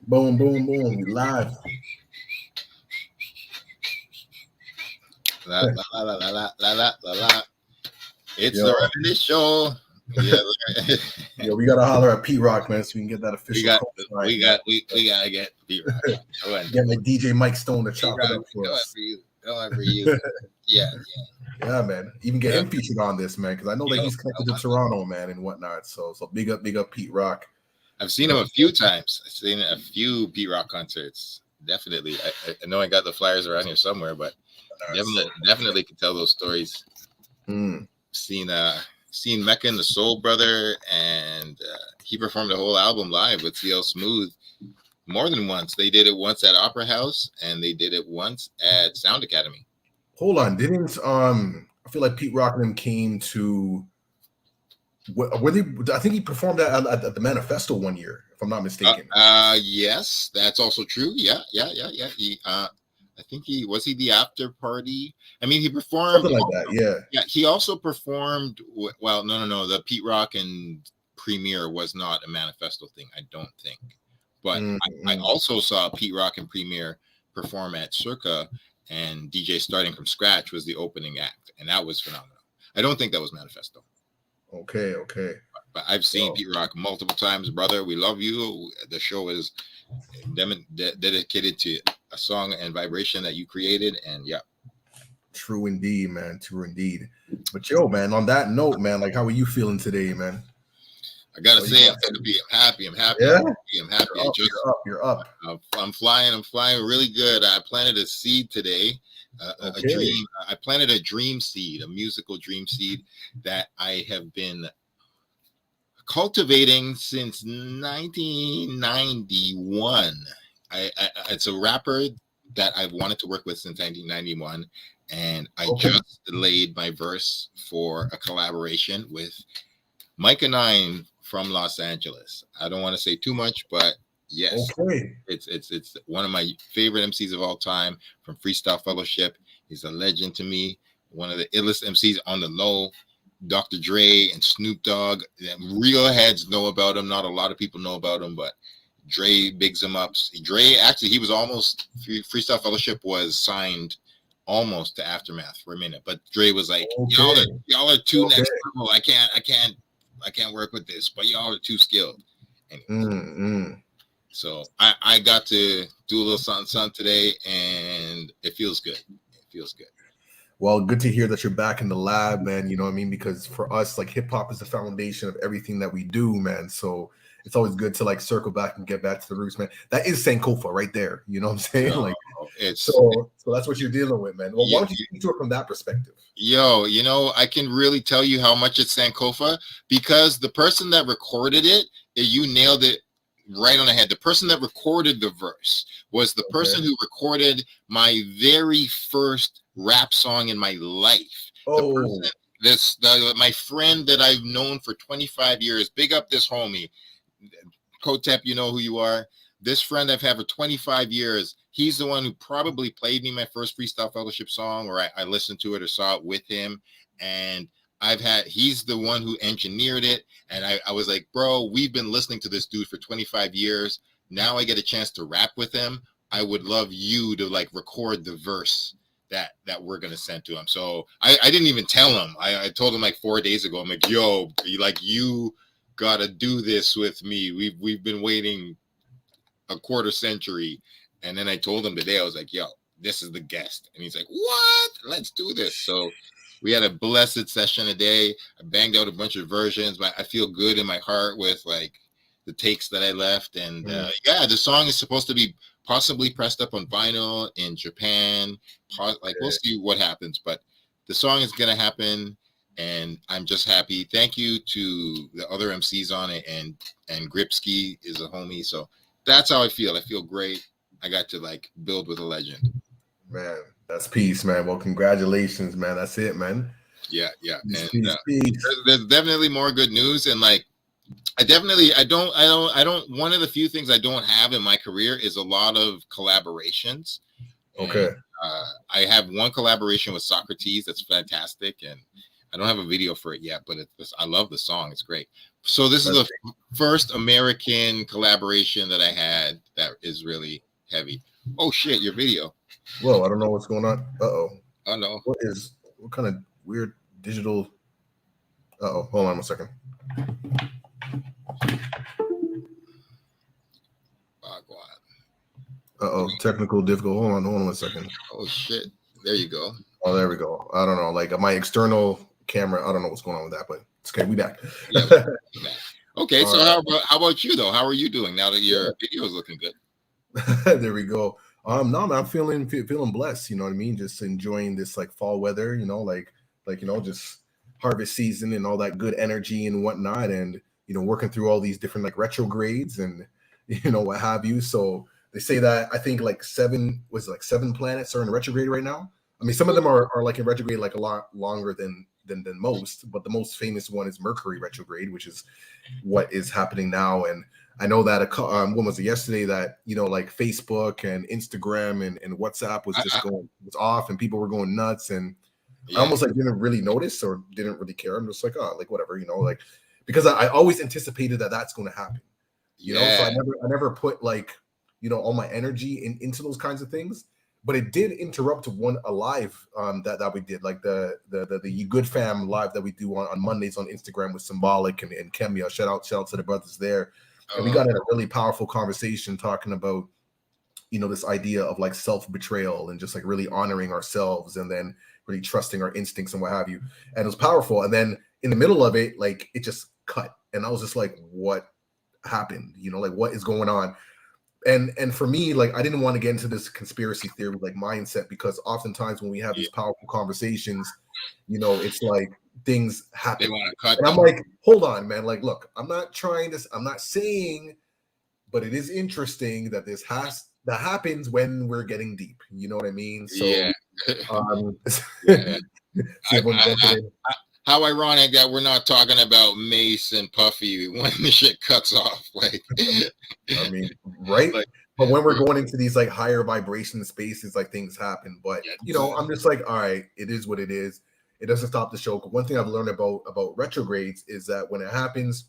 Boom, boom, boom. We live. La la la la la la la la la. It's Yo, the reminisce show. Yeah, yo, we gotta holler at Pete Rock, man, so we can get that we official got co-sign, we man. got we gotta get Pete Rock. Go on, Get my DJ Mike Stone to Pete chop it Rock. up for Go on us. for you. Go on for you. Yeah, Yeah, man. Even get yeah. him featured on this, man, because I know that Yo, he's connected to Toronto, man, and whatnot. So big up Pete Rock. I've seen him a few times. I've seen a few Pete Rock concerts. Definitely. I know I got the flyers around here somewhere, but definitely can tell those stories. Mm. Seen Mecca and the Soul Brother, and he performed the whole album live with CL Smooth more than once. They did it once at Opera House, and they did it once at Sound Academy. Hold on, didn't I feel like Pete Rock and them came to were they? I think he performed at the Manifesto one year, if I'm not mistaken. Yes, that's also true. Yeah. I think he the after party. I mean, he performed. Something like that, yeah. Yeah, he also performed. Well, no. The Pete Rock and Premiere was not a Manifesto thing, I don't think. But I also saw Pete Rock and Premiere perform at Circa, and DJ Starting from Scratch was the opening act, and that was phenomenal. I don't think that was Manifesto. Okay. But I've seen Pete Rock multiple times, brother. We love you. The show is dedicated to a song and vibration that you created, and yeah. True indeed, man. True indeed. But yo, man, on that note, man, like how are you feeling today, man? I gotta say, I'm happy. I'm happy. Yeah? I'm happy. You're up. I'm flying really good. I planted a seed today, a dream. I planted a dream seed, a musical dream seed that I have been cultivating since 1991. It's a rapper that I've wanted to work with since 1991, and I just laid my verse for a collaboration with Micah 9 from Los Angeles. I don't want to say too much, but yes, it's one of my favorite MCs of all time from Freestyle Fellowship. He's a legend to me, one of the illest MCs on the low. Dr. Dre and Snoop Dogg, real heads know about him. Not a lot of people know about him, but Dre bigs him up. Dre, actually, he was almost, Freestyle Fellowship was signed almost to Aftermath for a minute, but Dre was like, y'all are too next level. I can't work with this, but y'all are too skilled. So I got to do a little something today, and it feels good. Well, good to hear that you're back in the lab, man. You know what I mean? Because for us, like hip hop is the foundation of everything that we do, man. So it's always good to like circle back and get back to the roots, man. That is Sankofa right there. You know what I'm saying? No, like so that's what you're dealing with, man. Well, why don't you speak to it from that perspective? Yo, I can really tell you how much it's Sankofa because the person that recorded it, you nailed it right on the head. The person that recorded the verse was the person who recorded my very first rap song in my life. My friend that I've known for 25 years. Big up this homie. Kotep, you know who you are. This friend I've had for 25 years, he's the one who probably played me my first Freestyle Fellowship song, or I listened to it or saw it with him. And he's the one who engineered it. And I was like, bro, we've been listening to this dude for 25 years. Now I get a chance to rap with him. I would love you to like record the verse that we're going to send to him. So I didn't even tell him. I told him like 4 days ago, I'm like, yo, you got to do this with me. We've been waiting a quarter century. And then I told him today, I was like, yo, this is the guest. And he's like, what? Let's do this. So we had a blessed session today. I banged out a bunch of versions, but I feel good in my heart with like the takes that I left. And the song is supposed to be possibly pressed up on vinyl in Japan. We'll see what happens, but the song is going to happen. And I'm just happy. Thank you to the other MCs on it. And Gripsky is a homie. So that's how I feel. I feel great. I got to like build with a legend. Man, that's peace, man. Well, congratulations, man. That's it, man. Yeah. Peace. There's definitely more good news, and like I don't. One of the few things I don't have in my career is a lot of collaborations. Okay. And, I have one collaboration with Socrates that's fantastic, and I don't have a video for it yet, but I love the song. It's great. So this is the first American collaboration that I had that is really heavy. Oh shit, your video. Whoa, I don't know what's going on. Uh-oh. Oh no. What kind of weird digital? Uh-oh, hold on a second. Oh god. Uh-oh, technical difficult. Hold on 1 second. Oh shit. There you go. Oh, there we go. I don't know. Like my external camera, I don't know what's going on with that, but it's okay. We back. Yeah, we're back. Okay, so Right. how about you though? How are you doing now that your video is looking good? There we go. No, man, I'm feeling blessed. You know what I mean? Just enjoying this like fall weather. You know, just harvest season and all that good energy and whatnot, and working through all these different like retrogrades and what have you. So they say that I think like seven planets are in retrograde right now. I mean, some of them are like in retrograde like a lot longer than most, but the most famous one is Mercury retrograde, which is what is happening now. And I know that when was it yesterday that like Facebook and Instagram and WhatsApp was just was off and people were going nuts, and I almost like didn't really notice or didn't really care. I'm just like, oh, like whatever, like because I always anticipated that that's going to happen, so I never put like all my energy into those kinds of things. But it did interrupt a live that we did, like the You Good Fam live that we do on Mondays on Instagram with Symbolic and Kemia. Shout out to the brothers there. And we got in a really powerful conversation talking about, this idea of like self-betrayal and just like really honoring ourselves and then really trusting our instincts and what have you. And it was powerful. And then in the middle of it, like it just cut. And I was just like, what happened? Like what is going on? And for me, like I didn't want to get into this conspiracy theory like mindset, because oftentimes when we have these powerful conversations, it's like things happen. They want to cut. And I'm like, hold on, man. Like, look, I'm not saying, but it is interesting that that happens when we're getting deep. You know what I mean? So how ironic that we're not talking about Mace and Puffy when the shit cuts off. Like, I mean, right? Like, but when we're going into these like higher vibration spaces, like things happen. But I'm just like, all right, it is what it is. It doesn't stop the show. One thing I've learned about retrogrades is that when it happens,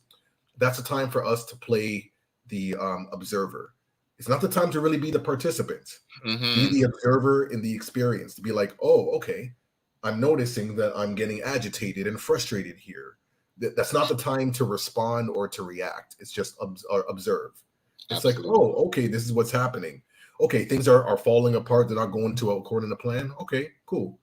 that's a time for us to play the observer. It's not the time to really be the participant. Mm-hmm. Be the observer in the experience. To be like, oh, okay, I'm noticing that I'm getting agitated and frustrated here. That's not the time to respond or to react. It's just observe. It's Absolutely. Like, oh, okay, this is what's happening. Okay, things are falling apart. They're not going according to plan. Okay, cool.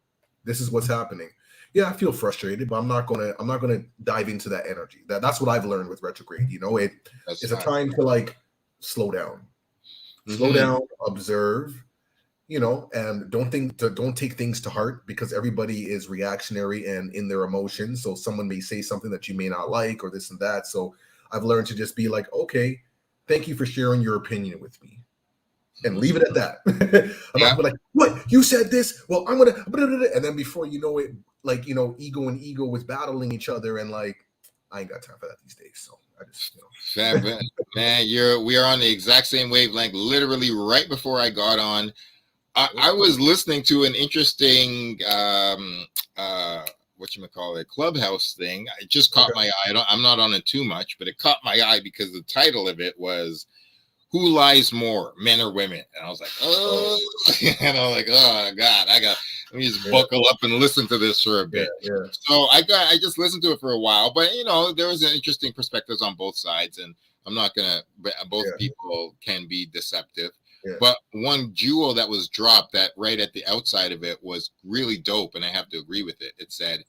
This is what's happening. Yeah, I feel frustrated, but I'm not gonna dive into that energy. That's what I've learned with retrograde. It's a time to like slow down, slow down, observe. And don't take things to heart, because everybody is reactionary and in their emotions. So someone may say something that you may not like or this and that. So I've learned to just be like, okay, thank you for sharing your opinion with me, and leave it at that. I'm not like, what, you said this? Well, I'm gonna, and then before you know it, like, ego and ego was battling each other, and like, I ain't got time for that these days. So I just, man, we are on the exact same wavelength. Literally right before I got on, I was listening to an interesting Clubhouse thing. It just caught my eye. I'm not on it too much, but it caught my eye because the title of it was "Who Lies More, Men or Women?" And I was like, oh, and I'm like, oh God, let me just buckle up and listen to this for a bit. So I just listened to it for a while, but there was an interesting perspectives on both sides, and I'm not gonna. Both people can be deceptive. Yeah. But one jewel that was dropped that right at the outside of it was really dope, and I have to agree with it. It said,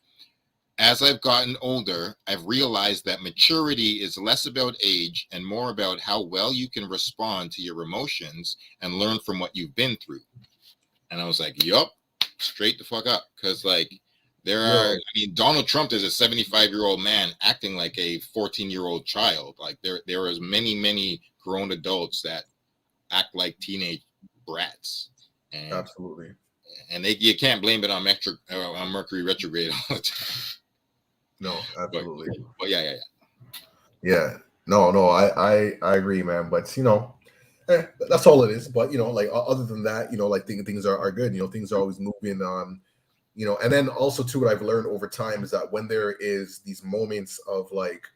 as I've gotten older, I've realized that maturity is less about age and more about how well you can respond to your emotions and learn from what you've been through. And I was like, yup, straight the fuck up. Because like Donald Trump is a 75-year-old man acting like a 14-year-old child. Like there is many grown adults that act like teenage brats. And, absolutely. And you can't blame it on Mercury retrograde all the time. No, absolutely. But yeah. No, I agree, man. But that's all it is. But like other than that, like things are good. Things are always moving on. And then also too, what I've learned over time is that when there is these moments of like,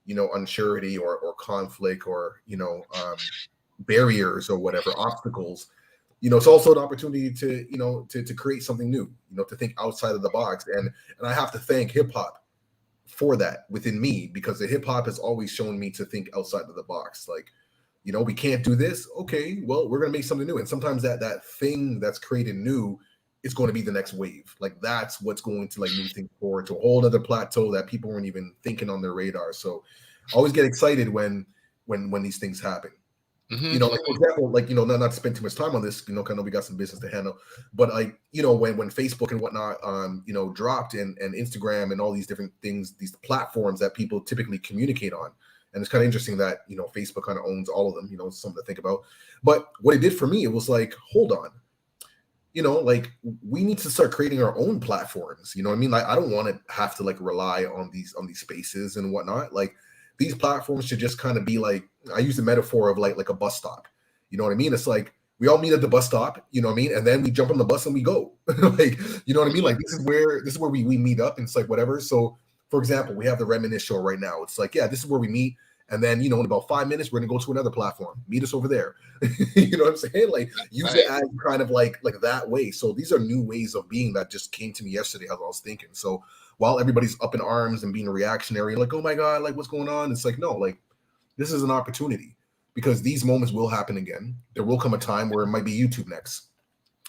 unsurety or conflict or barriers or whatever obstacles, it's also an opportunity to to create something new, to think outside of the box. And I have to thank hip hop for that within me, because the hip hop has always shown me to think outside of the box. Like, we can't do this. Okay, well, we're gonna make something new. And sometimes that thing that's created new is going to be the next wave. Like, that's what's going to like move things forward to a whole other plateau that people weren't even thinking on their radar. So I always get excited when these things happen. Like, for example, like, not to spend too much time on this, 'cause I know we got some business to handle, but like, when Facebook and whatnot, dropped, and Instagram and all these different things, these platforms that people typically communicate on. And it's kind of interesting that, Facebook kind of owns all of them, it's something to think about. But what it did for me, it was like, hold on, like, we need to start creating our own platforms. You know what I mean? Like, I don't want to have to like rely on these spaces and whatnot. Like, these platforms should just kind of be like, I use the metaphor of like a bus stop. You know what I mean? It's like we all meet at the bus stop, you know what I mean? And then we jump on the bus and we go. Like, you know what I mean? Like, this is where we meet up, and it's like whatever. So for example, we have the Reminisce show right now. It's like, yeah, this is where we meet. And then, in about 5 minutes, we're gonna go to another platform. Meet us over there. You know what I'm saying? Like, use it as kind of like that way. So these are new ways of being that just came to me yesterday as I was thinking. So while everybody's up in arms and being reactionary, like, oh my God, like, what's going on? It's like, no, like, this is an opportunity, because these moments will happen again. There will come a time where it might be YouTube next.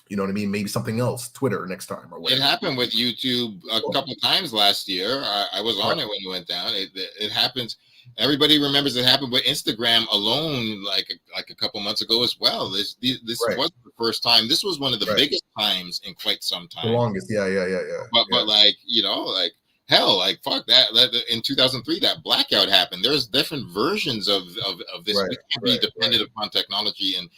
You know what I mean? Maybe something else, Twitter next time, or whatever. It happened with YouTube a couple of times last year. I was on it when it went down. It happens. Everybody remembers it happened with Instagram alone, like a couple months ago as well. This wasn't the first time. This was one of the biggest times in quite some time. The longest, yeah. But like, like, hell, like, fuck that. In 2003, that blackout happened. There's different versions of this. We can't be dependent upon technology, and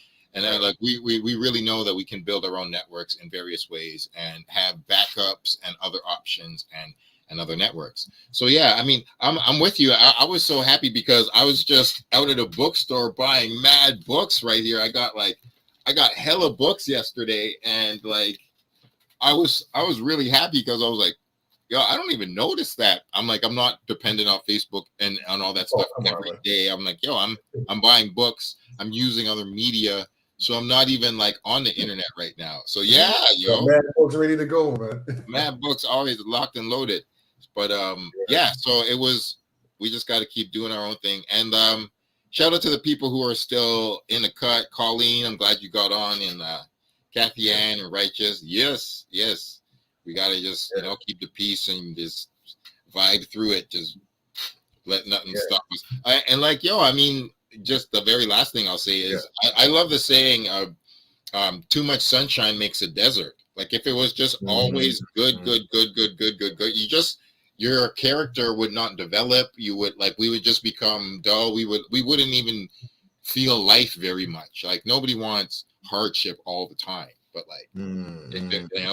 like, we really know that we can build our own networks in various ways and have backups and other options and other networks. So yeah, I mean, I'm with you. I was so happy because I was just out at a bookstore buying mad books right here. I got hella books yesterday, and like, I was really happy because I was like, yo, I don't even notice that. I'm like, I'm not dependent on Facebook and on all that stuff every day. I'm like, yo, I'm buying books. I'm using other media. So I'm not even like on the internet right now. So yeah, yo. Mad books ready to go, man. Mad books always locked and loaded. But yeah, so we just got to keep doing our own thing. And shout out to the people who are still in the cut. Colleen, I'm glad you got on, and Kathy Ann and Righteous. Yes. We got to just, keep the peace and just vibe through it. Just let nothing stop us. And like, yo, I mean, just the very last thing I'll say is I love the saying, too much sunshine makes a desert. Like, if it was just always good, your character would not develop. You would, like, we would just become dull. We wouldn't even feel life very much. Like, nobody wants hardship all the time. But like,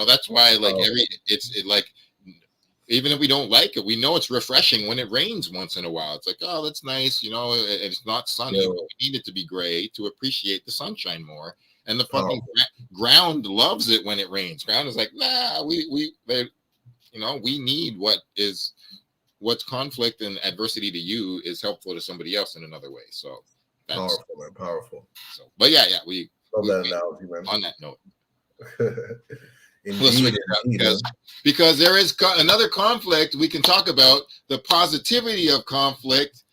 that's why, like, like, even if we don't like it, we know it's refreshing when it rains once in a while. It's like, oh, that's nice. It's not sunny, but we need it to be gray to appreciate the sunshine more. And the fucking ground loves it when it rains. Ground is like, nah, we need what's conflict and adversity to you is helpful to somebody else in another way. So that's powerful. So, but yeah, we love that analogy, man. On that note. Indeed, because there is another conflict we can talk about. The positivity of conflict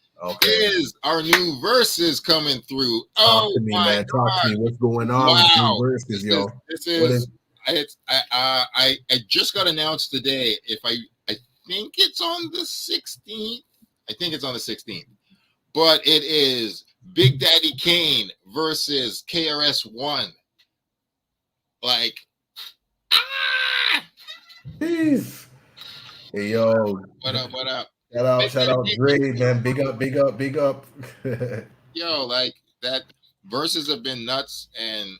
is our new verses coming through. Talk to me, man. Talk to me. What's going on with new verses, yo? I just got announced today. I think it's on the 16th. I think it's on the 16th. But it is Big Daddy Kane versus KRS-One. Like, peace. Hey, yo. What up? Shout out Dre, man. Big up. Yo, like, that verses have been nuts, and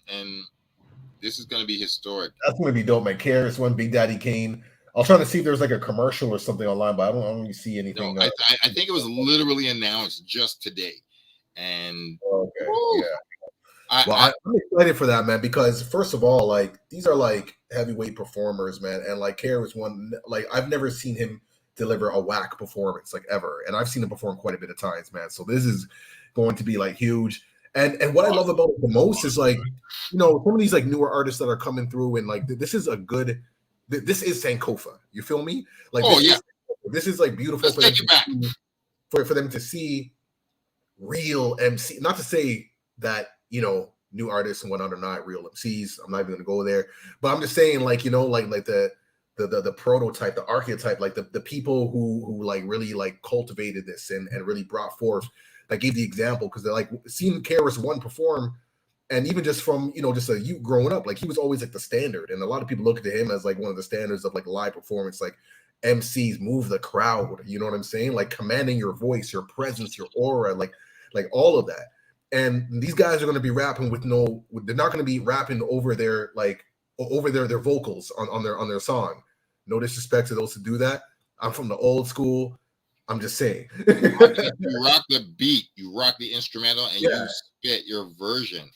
this is gonna be historic. That's gonna be dope, man. KRS-One, Big Daddy Kane. I was trying to see if there's like a commercial or something online, but I don't really see anything. No, I think it was literally announced just today. And yeah. I'm excited for that, man, because first of all, like, these are like heavyweight performers, man, and like KRS-One, like, I've never seen him deliver a whack performance, like, ever, and I've seen him perform quite a bit of times, man. So this is going to be like huge, And what I love about it the most is like, you know, some of these like newer artists that are coming through and like this is a good this is Sankofa. You feel me? Like Oh yeah, this is like beautiful let's for them take it to back. see, for them to see real MC. Not to say that, you know, new artists and whatnot are not real MCs. I'm not even gonna go there. But I'm just saying, like, you know, like the prototype, the archetype, like the people who like really like cultivated this and really brought forth, like gave the example, because they're like seeing Karis One perform, and even just from, you know, just a youth growing up, like he was always like the standard, and a lot of people look at him as like one of the standards of like live performance, like MCs move the crowd, you know what I'm saying, like commanding your voice, your presence, your aura, like all of that. And these guys are going to be rapping with no, they're not going to be rapping over their like over their vocals on their song. No disrespect to those who do that. I'm from the old school. I'm just saying. You rock the beat, you rock the instrumental, and Yeah, you spit your version.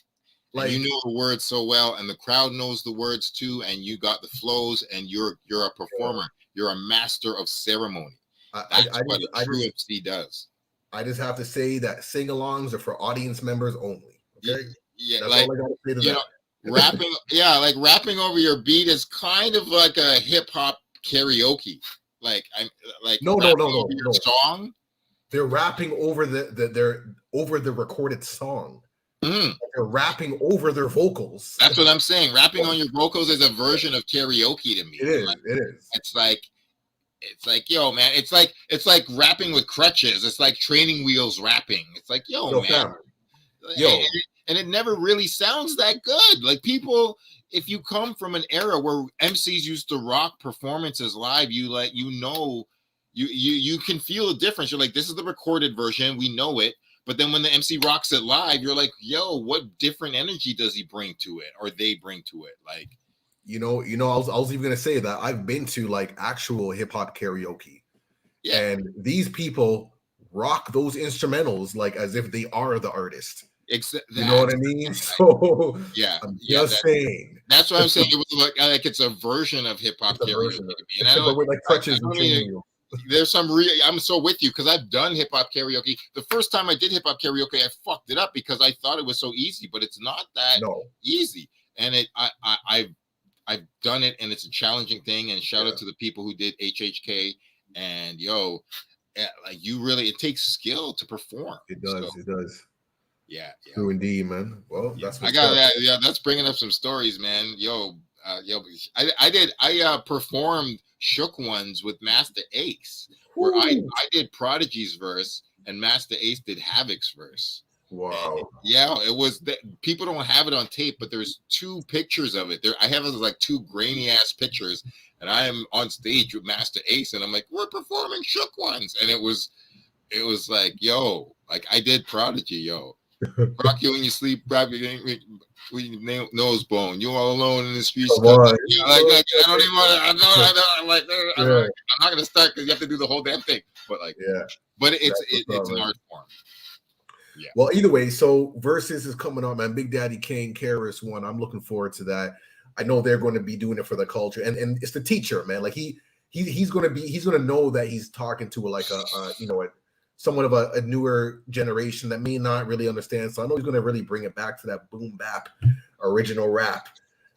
And you like know the words so well, and the crowd knows the words too, and you got the flows, and you're a performer. You're a master of ceremony. That's what a true MC does. I just have to say that sing-alongs are for audience members only. Okay, Yeah, that's like all I got to say to you know, that. rapping. Yeah, like rapping over your beat is kind of like a hip hop karaoke. Like I'm like No, no, rapping no, over no, your no. song. They're rapping over they're over the recorded song. Mm. They're rapping over their vocals. That's what I'm saying. Rapping on your vocals is a version of karaoke to me. It is. Like, It is. it's like, yo, man, it's like rapping with crutches. It's like training wheels rapping. It's like, yo, Yo, man. fam. Yo. And it never really sounds that good. Like people, if you come from an era where MCs used to rock performances live, you like, you know, you can feel the difference. You're like, this is the recorded version. We know it. But then when the MC rocks it live, you're like, yo, what different energy does he bring to it, or they bring to it? Like, you know, I was even gonna say that I've been to like actual hip hop karaoke, yeah, and these people rock those instrumentals like as if they are the artist. You know what I mean? So yeah, I'm yeah. just saying. That's what I'm saying. It was like it's a version of hip hop It's a karaoke. version of it. And I But with like crutches and training wheels. there's some real. I'm so with you because I've done hip hop karaoke. The first time I did hip hop karaoke, I fucked it up because I thought it was so easy, but it's not that easy. And I've done it, and it's a challenging thing. And shout out to the people who did HHK. And yo, like you really, it takes skill to perform. It does. So, it does. Yeah. True indeed, man. Well, that's I got that. Yeah, that's bringing up some stories, man. Yo, I performed Shook Ones with Master Ace, where I did Prodigy's verse and Master Ace did Havoc's verse. Wow. And yeah, it was that people don't have it on tape, but there's 2 pictures of it. There, I have like 2 grainy ass pictures, and I am on stage with Master Ace, and I'm like, we're performing Shook Ones, and it was like, yo, like I did Prodigy, yo. Rock you when you sleep, grab your nose bone. You all alone in the streets. I don't even want to. I'm not gonna start because you have to do the whole damn thing. But like, but it's an art form. Yeah. Well, either way, so Versus is coming up, man. Big Daddy Kane, Karis One. I'm looking forward to that. I know they're going to be doing it for the culture, and it's the teacher, man. Like he's going to know that he's talking to like a somewhat of a newer generation that may not really understand. So I know he's going to really bring it back to that boom bap original rap,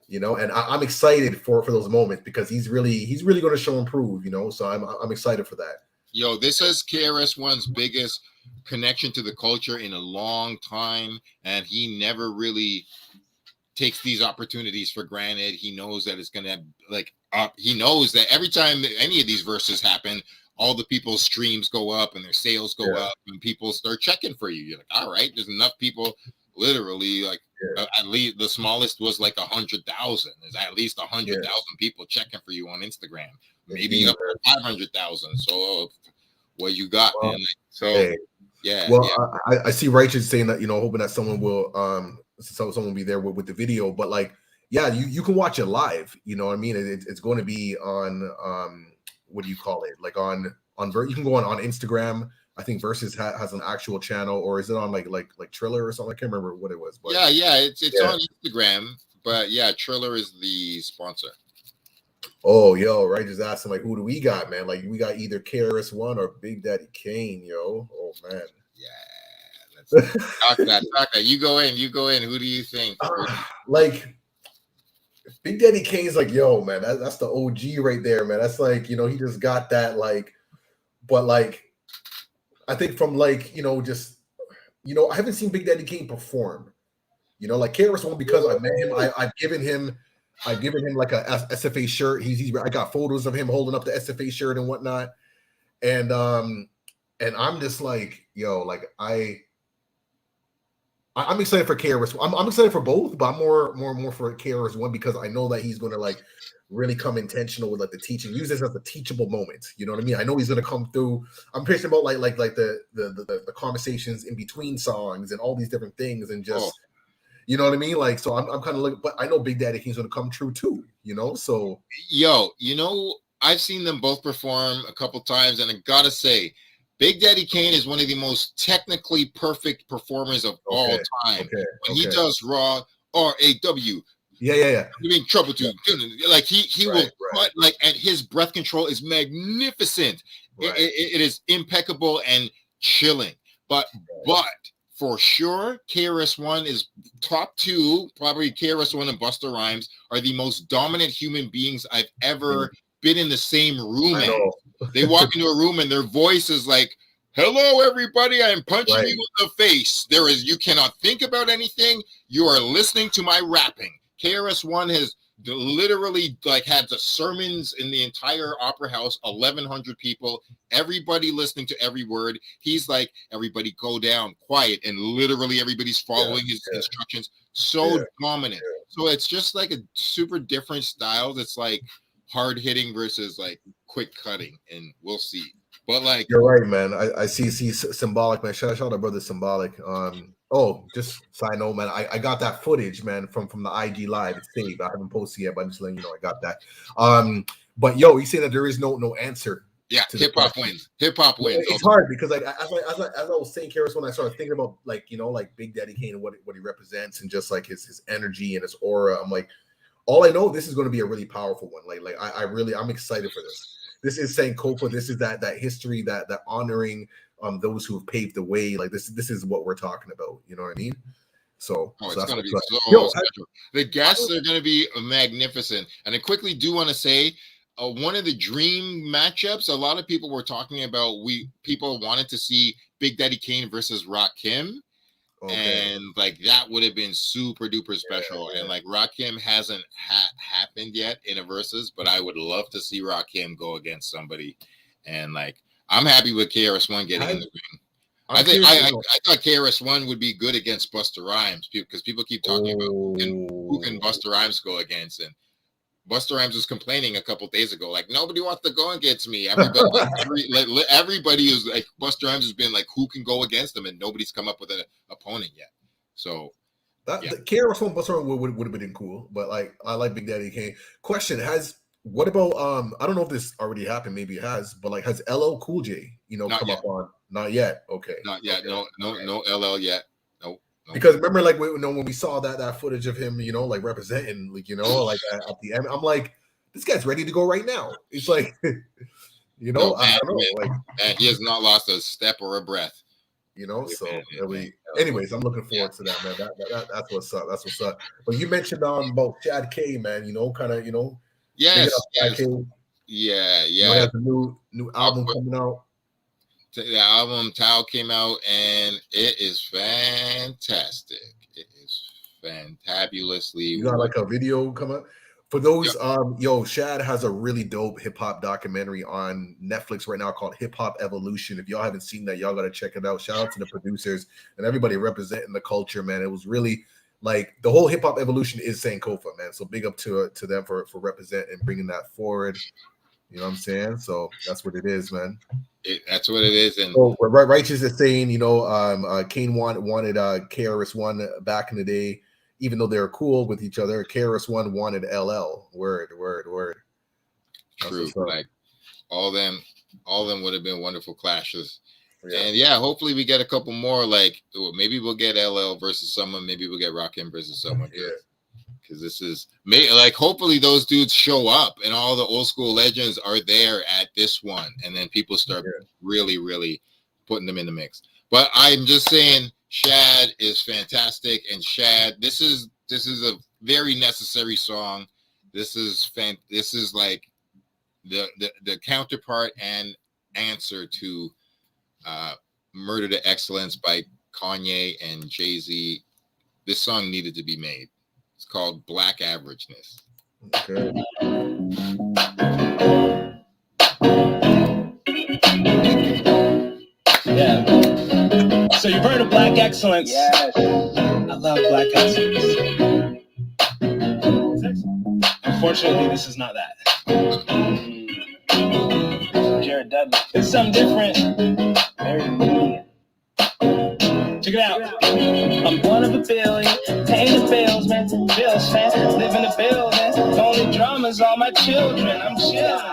you know. And I'm excited for those moments because he's really going to show and prove, you know. So I'm excited for that. Yo, this is KRS-One's biggest connection to the culture in a long time, and he never really takes these opportunities for granted. He knows that it's gonna he knows that every time any of these verses happen, all the people's streams go up and their sales go up and people start checking for you. You're like, all right, there's enough people, literally, like at least the smallest was like 100,000. There's at least 100,000 people checking for you on Instagram, maybe up to 500,000. So what you got, man? Like, so I see Righteous saying that, you know, hoping that someone will someone will be there with the video, but like, yeah, you can watch it live, you know what I mean? It's going to be on what do you call it? Like on you can go on Instagram. I think Versus has an actual channel, or is it on like Triller or something? I can't remember what it was. But it's on Instagram, but yeah, Triller is the sponsor. Oh, yo, right? Just asking like, who do we got, man? Like we got either KRS One or Big Daddy Kane, yo. Oh man. Yeah, Talk that. Talk that. You go in. You go in. Who do you think? Like Big Daddy Kane's like, yo, man, that's the OG right there, man. That's like, you know, he just got that, like, but like, I think from like, you know, just, you know, I haven't seen Big Daddy Kane perform, you know, like KRS One because I met him, I've given him like a SFA shirt. I got photos of him holding up the SFA shirt and whatnot, and I'm just like, yo, like I'm excited for KRS. I'm excited for both, but I'm more for KRS One because I know that he's going to like really come intentional with like the teaching. Use this as a teachable moment. You know what I mean? I know he's going to come through. I'm picturing about like the conversations in between songs and all these different things and just you know what I mean? Like so, I'm kind of looking, but I know Big Daddy Kane's going to come true too. You know, so Yo, you know, I've seen them both perform a couple times, and I gotta say, Big Daddy Kane is one of the most technically perfect performers of all time. When he does Raw, RAW, yeah. you mean trouble to like he will cut like, and his breath control is magnificent. It is impeccable and chilling. But for sure, KRS-One is top two. Probably KRS-One and Busta Rhymes are the most dominant human beings I've ever been in the same room as. They walk into a room and their voice is like, "Hello, everybody! I'm punching you in the face." You cannot think about anything. You are listening to my rapping. KRS-One has literally like had the sermons in the entire opera house, 1,100 people, everybody listening to every word. He's like, "Everybody go down, quiet," and literally everybody's following his instructions. So dominant. So it's just like a super different style. That's like hard hitting versus like quick cutting, and we'll see. But like, you're right, man. I see Symbolic, man. Shout out to brother Symbolic. Oh, just side note, man. I got that footage, man, from the IG live. It's saved. I haven't posted yet, but I'm just letting you know I got that. But yo, you say that there is no answer. Yeah, hip hop wins. Hip hop wins. It's hard because like as I was saying, KRS, when I started thinking about like you know like Big Daddy Kane and what he represents and just like his energy and his aura, I'm like, all I know this is going to be a really powerful one. I'm excited for this. This is Sankofa. This is that history, that honoring those who have paved the way. Like this is what we're talking about. You know what I mean? So, it's going to be so special. The guests are going to be magnificent. And I quickly do want to say, one of the dream matchups, a lot of people were talking about, people wanted to see Big Daddy Kane versus Rakim. And like that would have been super duper special. And like Rakim hasn't happened yet in a versus, but I would love to see Rakim go against somebody. And like I'm happy with KRS-One getting in the ring. I thought KRS-One would be good against Busta Rhymes because people keep talking about who can Busta Rhymes go against, and Busta Rhymes was complaining a couple days ago, like nobody wants to go against me. Everybody is like, Busta Rhymes has been like, who can go against them, and nobody's come up with an opponent yet. So the KRS-One Busta Rhymes would have been cool, but like I like Big Daddy Kane. Question: what about I don't know if this already happened, maybe it has, but like has LL Cool J come up on? Not yet. Okay. Not yet. No LL yet. No. Because remember, like when we saw that footage of him, like representing, like like at the end, I'm like, this guy's ready to go right now. It's like, I don't know, like he has not lost a step or a breath. Anyways, I'm looking forward to that, man. That's what's up. That's what's up. But you mentioned about Chad K, man. Kind of, yes. Yeah. Has a new album coming out. The album Tao came out and it is fantastic. It is fantabulously. You got like a video come up for those. Shad has a really dope hip hop documentary on Netflix right now called Hip Hop Evolution. If y'all haven't seen that, y'all got to check it out. Shout out to the producers and everybody representing the culture, man. It was really like the whole hip hop evolution is Sankofa, man. So big up to them for representing and bringing that forward. You know what I'm saying? So that's what it is, man. That's what it is. And so Righteous is saying, Kane wanted KRS-One back in the day, even though they were cool with each other. KRS-One wanted LL. Word. True. Like all them would have been wonderful clashes. Yeah. And hopefully we get a couple more. Like maybe we'll get LL versus someone. Maybe we'll get Rakim versus someone. Yeah. Because this is like hopefully those dudes show up and all the old school legends are there at this one, and then people start really, really putting them in the mix. But I'm just saying, Shad is fantastic, and Shad, this is a very necessary song. This is like the counterpart and answer to Murder to Excellence by Kanye and Jay-Z. This song needed to be made. It's called Black Averageness. Okay. Yeah. So you've heard of Black Excellence. Yes. I love Black Excellence. Unfortunately, this is not that. Jared Dudley. It's something different. Check it out. I'm one of a billion, paying the bills, man. Bills, man. Live in the building. Only drama's all my children. I'm chillin'.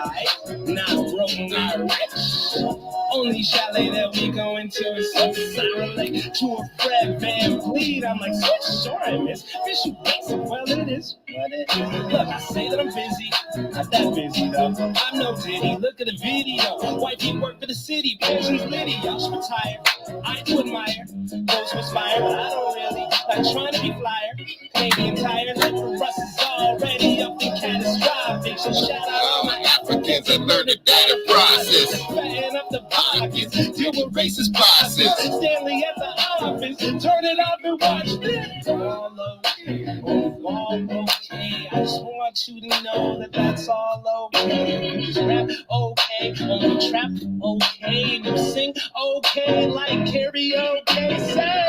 Not broke, not rich. Only chalet that we go into is something I relate to a Fred Van Vliet. I'm like, sure I miss. Fish you basic. Well, it is what it is. Look, I say that I'm busy. Not that busy, though. I'm no Diddy. Look at the video. Wifey work for the city. Pensions litty. Y'all should retire. I do admire those who aspire, but I don't really like trying to be flyer. Canadian Tire, like for us is already up and catastrophic. So shout out all my Africans that learn the data process. Fatten up the pockets, deal with racist bosses. Stanley at the office, turn it up and watch this. All okay, all okay. I just want you to know that that's all okay. Just rap okay, only trap okay, you sing okay, like karaoke. Say,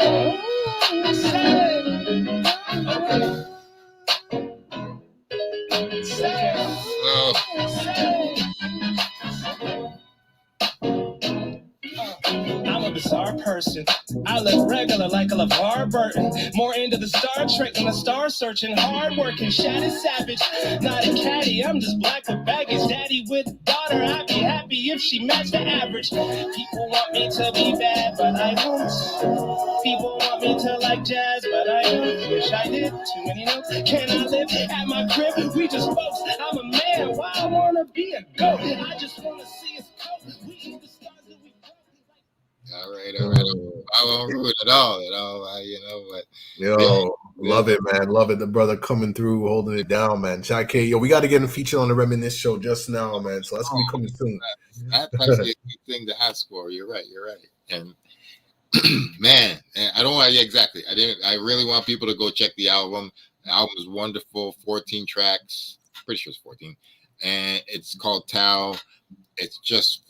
I'm a bizarre person. I live regular like a LeVar Burton. More into the Star Trek than the star searching. Hard working, Shad is savage. Not a caddy, I'm just black with baggage. Daddy with daughter, I'd be happy if she matched the average. People want me to be bad, but I won't. People want me to like jazz, but I don't. Wish I did. Too many notes. Can I live at my crib? We just folks. I'm a man. Why I wanna be a goat? I just wanna see us coat. We eat the stars that we grow. All right. I won't ruin it all. But Yo, love it, man. Love it. The brother coming through, holding it down, man. Chad K, yo, we got to get him featured on the Reminisce show just now, man. So that's gonna be coming soon. That's actually a good thing to ask for. You're right. And man, I don't want. Yeah, exactly. I really want people to go check the album. The album is wonderful. 14 tracks. Pretty sure it's 14, and it's called Tao. It's just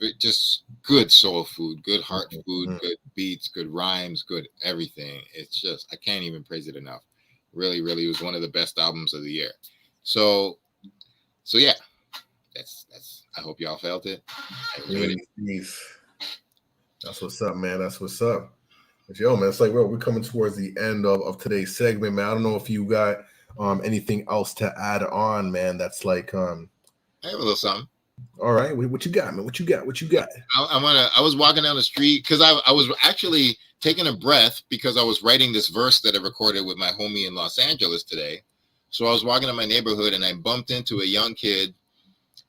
good soul food, good heart food, good beats, good rhymes, good everything. It's just, I can't even praise it enough. Really, it was one of the best albums of the year. So yeah, that's. I hope y'all felt it. I enjoyed it. That's what's up, man. That's what's up. But yo, man, it's like, we're coming towards the end of today's segment, man. I don't know if you got anything else to add on, man. That's like I have a little something. All right, what you got, man? What you got? I was walking down the street because I was actually taking a breath because I was writing this verse that I recorded with my homie in Los Angeles today. So I was walking in my neighborhood and I bumped into a young kid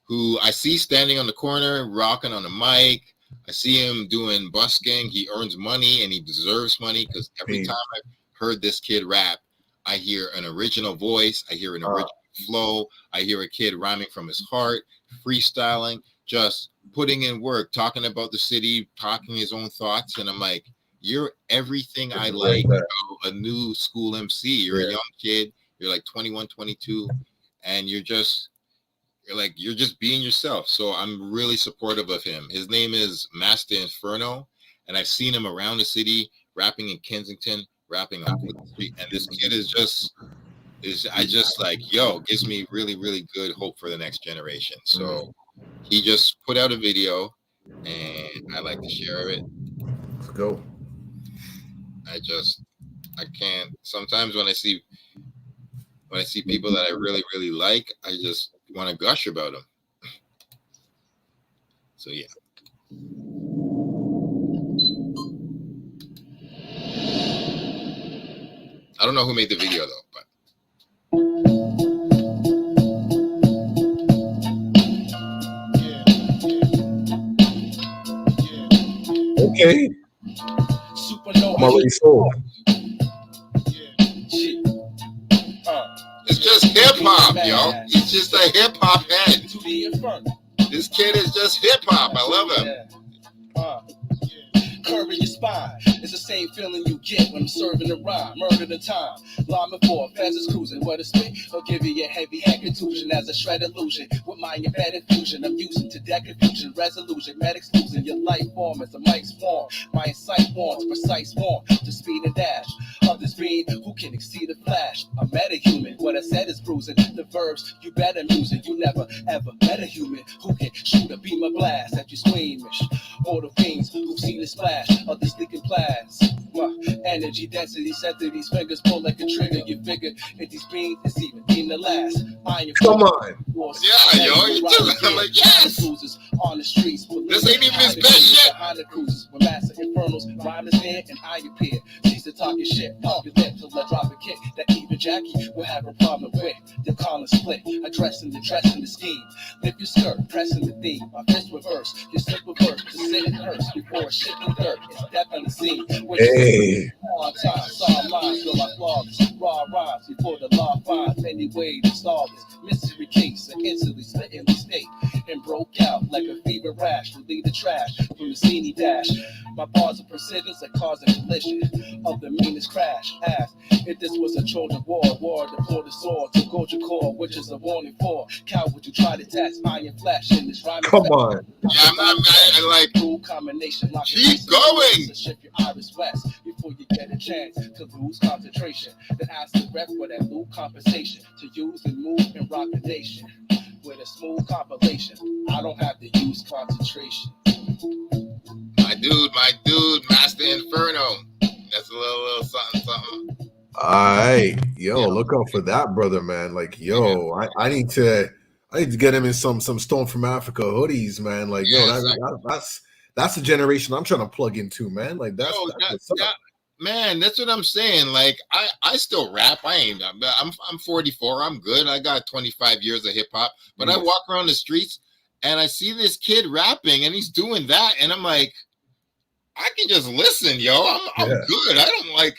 who I see standing on the corner, rocking on the mic. I see him doing busking. He earns money and he deserves money because every time I've heard this kid rap, I hear an original voice. I hear an original flow. I hear a kid rhyming from his heart, freestyling, just putting in work, talking about the city, talking his own thoughts. And I'm like, you're everything I like about a new school MC. You're a young kid. You're like 21, 22, and you're just being yourself. So I'm really supportive of him. His name is Master Inferno, and I've seen him around the city rapping in Kensington, rapping on the street. And this kid gives me really, really good hope for the next generation. So he just put out a video and I like to share it. Let's go. I can't, sometimes when I see people that I really, really like, I just want to gush about them. So yeah. I don't know who made the video though, but okay. I'm already sold. It's just hip hop, yo. He's just a hip hop head. This kid is just hip hop. I love him. Curve in your spine. It's the same feeling you get when I'm serving a rhyme. Murder the time. Line before, fans is cruising. What a spit, I'll give you a heavy head contusion as a shred illusion. With my embedded fusion, I'm using to deck confusion, resolution, medics losing your life form as a mic's form. My insight wants precise form to speed and dash. Others speed, who can exceed a flash? A metahuman, what I said is bruising. The verbs, you better use it. You never ever met a human who can shoot a beam of blast at you squeamish. Or the fiends who've seen the splash of the sleeping class. Energy density set to these fingers pull like a trigger. You figure if these beams, it's even in the last. Come on. Yeah, yo, you do. I'm like, yes. On the streets, this ain't even his best shit. Behind the cruises, with massive infernals, rhyme is there and I appear. She's the talking shit, pump your lip till I drop a kick that even Jackie will have a problem with. The collar split, addressing the scheme. Lift your skirt, pressing the theme. My fist reverse, your simple verse to sit and hurts before a shit in dirt. It's death on the scene. Hey. On time, saw lines, feel like flawless. Raw rhymes before the law finds any way to solve this mystery case. And instantly split in the state and broke out like a fever rash. To lead the trash from the scene he dash. My bars are precision that cause a collision of the meanest crash. Ask if this was a Trojan war to pour the sword to go your core, which is a warning for coward you try to test iron flash in this rhyme. Come on. Yeah, I like. Cool combination. Keep going. Shift your iris west before you get a chance to lose concentration. Then ask the rep for that loot compensation to use and move and rock the nation with a smooth compilation. I don't have to use concentration. My dude, Master Inferno. That's a little something. All right, yo, look out for that, brother, man. Like, yo, I need to get him in some Stone from Africa hoodies, man. Like, yo, that's the generation I'm trying to plug into, man. Like, that's man, that's what I'm saying. Like, I still rap. I'm 44. I'm good. I got 25 years of hip hop, but I walk around the streets and I see this kid rapping and he's doing that, and I'm like, I can just listen, yo. I'm good.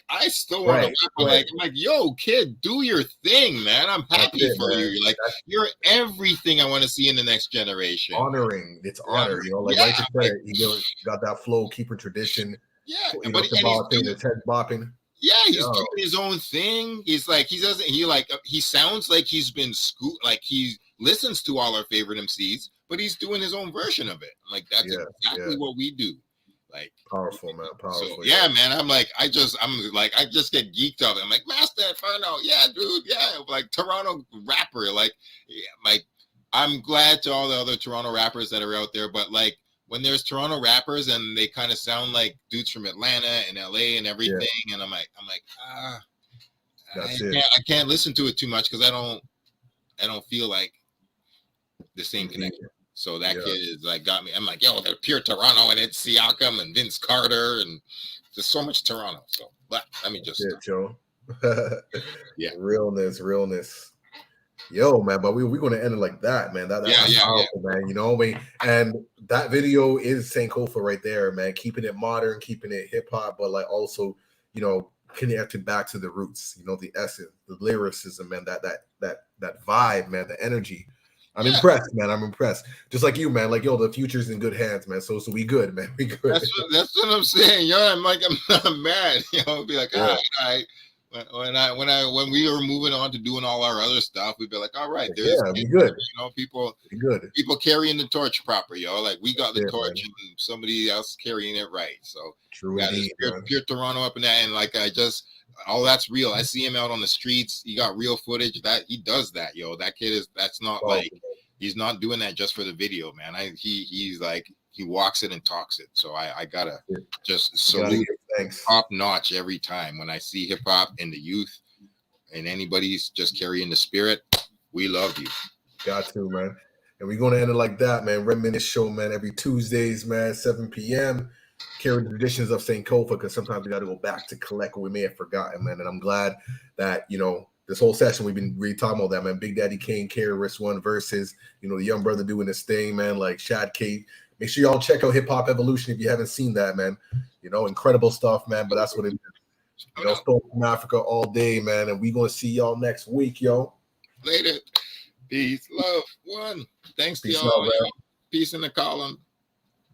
I still want to rap. Like, I'm like, yo, kid, do your thing, man. I'm happy for you. You're like, you're everything I want to see in the next generation. Honoring. It's honor, you know. Like I said, he got that flow, keeping tradition. Yeah, you know, his head bopping. Yeah, he's doing his own thing. He's like, he sounds like he's been like he listens to all our favorite MCs, but he's doing his own version of it. Like, that's exactly what we do. Like, powerful, man. Powerful. So, yeah, man. I'm like, I just get geeked up. I'm like, Master Inferno, yeah, dude, yeah. Like, Toronto rapper. Like, I'm glad to all the other Toronto rappers that are out there, but like, when there's Toronto rappers and they kind of sound like dudes from Atlanta and LA and everything, and I'm like, I can't listen to it too much because I don't feel like the same connection. So that kid is like got me. I'm like, yo, they're pure Toronto, and it's Siakam and Vince Carter, and there's so much Toronto. So let me just Joe. realness. Yo, man, but we're gonna end it like that, man. That's powerful, man. You know what I mean? And that video is Sankofa right there, man. Keeping it modern, keeping it hip hop, but like also, you know, connected back to the roots. You know, the essence, the lyricism, man. That vibe, man. The energy. I'm impressed, man. I'm impressed. Just like you, man. Like, yo, the future's in good hands, man. So we good, man. We good. That's what I'm saying, yo. I'm like, I'm not mad. You know, be like, all right. When we were moving on to doing all our other stuff, we'd be like, all right, we good. You know, people carrying the torch proper, yo. Like, we got the torch and somebody else carrying it right. So true, pure Toronto up in that, and like all that's real. I see him out on the streets. He got real footage. That he does that, yo. That kid that's not like he's not doing that just for the video, man. He's like he walks it and talks it. So I gotta just salute top notch every time when I see hip hop and the youth and anybody's just carrying the spirit. We love you. Got to, man. And we're gonna end it like that, man. Reminisce show, man. Every Tuesdays, man, 7 p.m. Carry the traditions of St. Kofa, because sometimes we got to go back to collect what we may have forgotten, man. And I'm glad that, you know, this whole session we've been really talking about that, man. Big Daddy Kane, KRS-One versus, you know, the young brother doing his thing, man. Like Shad K Make sure y'all check out Hip Hop Evolution if you haven't seen that, man. You know, incredible stuff, man. But that's what it is. You know, Stone from Africa all day, man. And we gonna see y'all next week, yo. Later. Peace, love, one. Thanks to Peace y'all. out, man. Peace in the column.